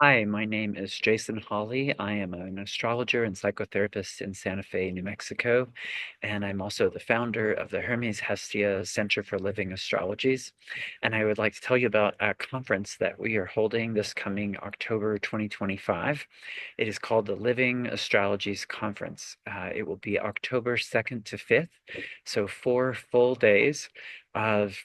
Hi, my name is Jason Hawley. I am an astrologer and psychotherapist in Santa Fe, New Mexico, and I'm also the founder of the Hermes Hestia Center for Living Astrologies. And I would like to tell you about a conference that we are holding this coming October 2025. It is called the Living Astrologies Conference. It will be October 2nd to 5th, so 4 full days of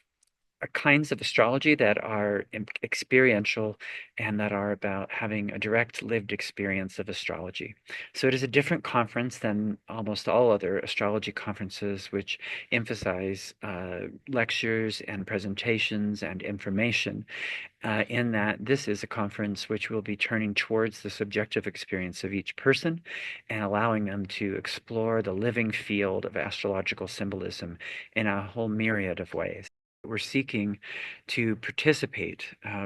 kinds of astrology that are experiential and that are about having a direct lived experience of astrology. So it is a different conference than almost all other astrology conferences, which emphasize lectures and presentations and information, in that this is a conference which will be turning towards the subjective experience of each person and allowing them to explore the living field of astrological symbolism in a whole myriad of ways. We're seeking to participate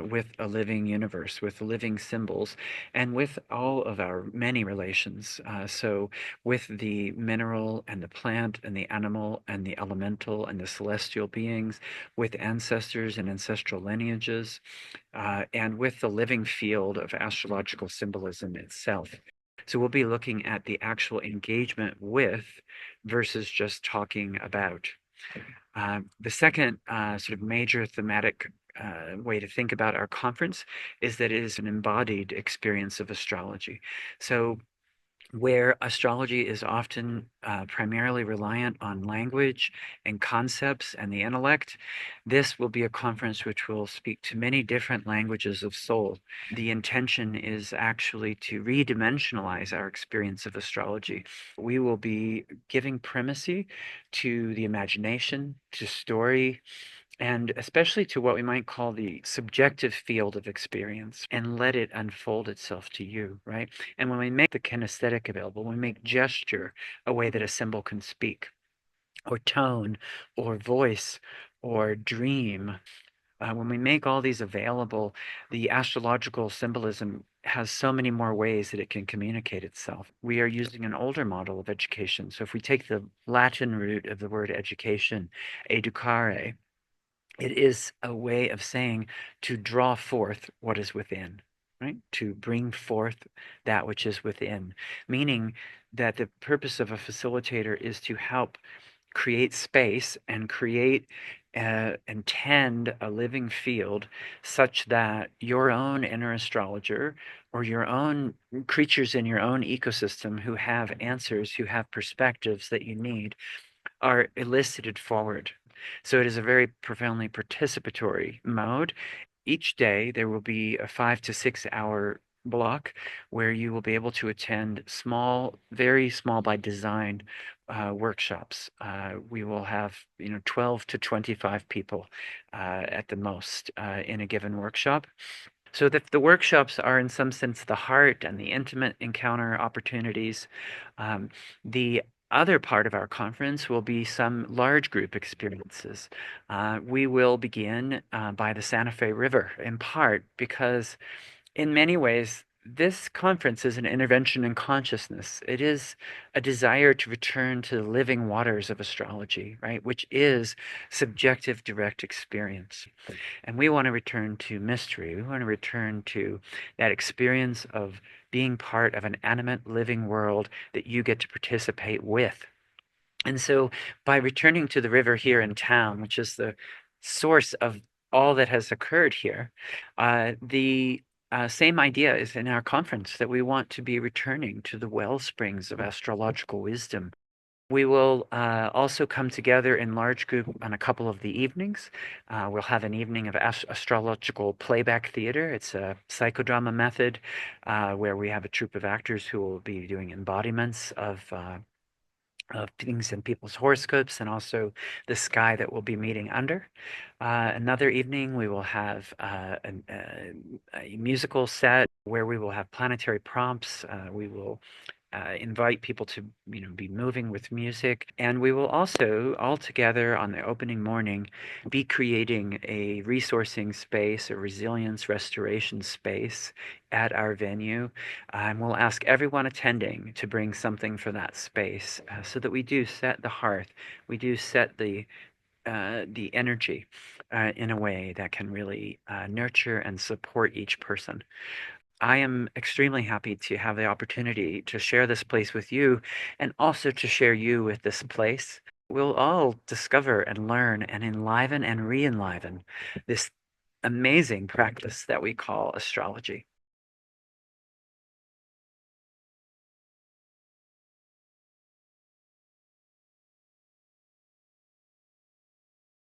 with a living universe, with living symbols, and with all of our many relations. So, with the mineral and the plant and the animal and the elemental and the celestial beings, with ancestors and ancestral lineages, and with the living field of astrological symbolism itself. So, we'll be looking at the actual engagement with versus just talking about. The second sort of major thematic way to think about our conference is that it is an embodied experience of astrology. So, where astrology is often primarily reliant on language and concepts and the intellect, this will be a conference which will speak to many different languages of soul. The intention is actually to re-dimensionalize our experience of astrology. We will be giving primacy to the imagination, to story, and especially to what we might call the subjective field of experience, and let it unfold itself to you, right? And when we make the kinesthetic available, when we make gesture a way that a symbol can speak, or tone, or voice, or dream, when we make all these available, the astrological symbolism has so many more ways that it can communicate itself. We are using an older model of education. So if we take the Latin root of the word education, educare, it is a way of saying to draw forth what is within, right? To bring forth that which is within, meaning that the purpose of a facilitator is to help create space and create and tend a living field such that your own inner astrologer or your own creatures in your own ecosystem who have answers, who have perspectives that you need, are elicited forward. So it is a very profoundly participatory mode. Each day there will be a 5 to 6 hour block where you will be able to attend small, very small by design workshops. We will have 12 to 25 people at the most in a given workshop. So that the workshops are in some sense the heart and the intimate encounter opportunities. The other part of our conference will be some large group experiences. We will begin by the Santa Fe River, in part because in many ways, this conference is an intervention in consciousness. It is a desire to return to the living waters of astrology, right? Which is subjective direct experience. And we want to return to mystery. We want to return to that experience of being part of an animate living world that you get to participate with. And so by returning to the river here in town, which is the source of all that has occurred here, the same idea is in our conference that we want to be returning to the well springs of astrological wisdom. We will also come together in large group on a couple of the evenings. We'll have an evening of astrological playback theater. It's a psychodrama method where we have a troupe of actors who will be doing embodiments of things in people's horoscopes and also the sky that we'll be meeting under. Another evening, we will have a musical set where we will have planetary prompts. We will invite people to be moving with music, and we will also all together on the opening morning be creating a resourcing space, a resilience restoration space at our venue, and we'll ask everyone attending to bring something for that space, so that we do set the hearth, we do set the energy in a way that can really nurture and support each person. I am extremely happy to have the opportunity to share this place with you and also to share you with this place. We'll all discover and learn and enliven and re enliven this amazing practice that we call astrology.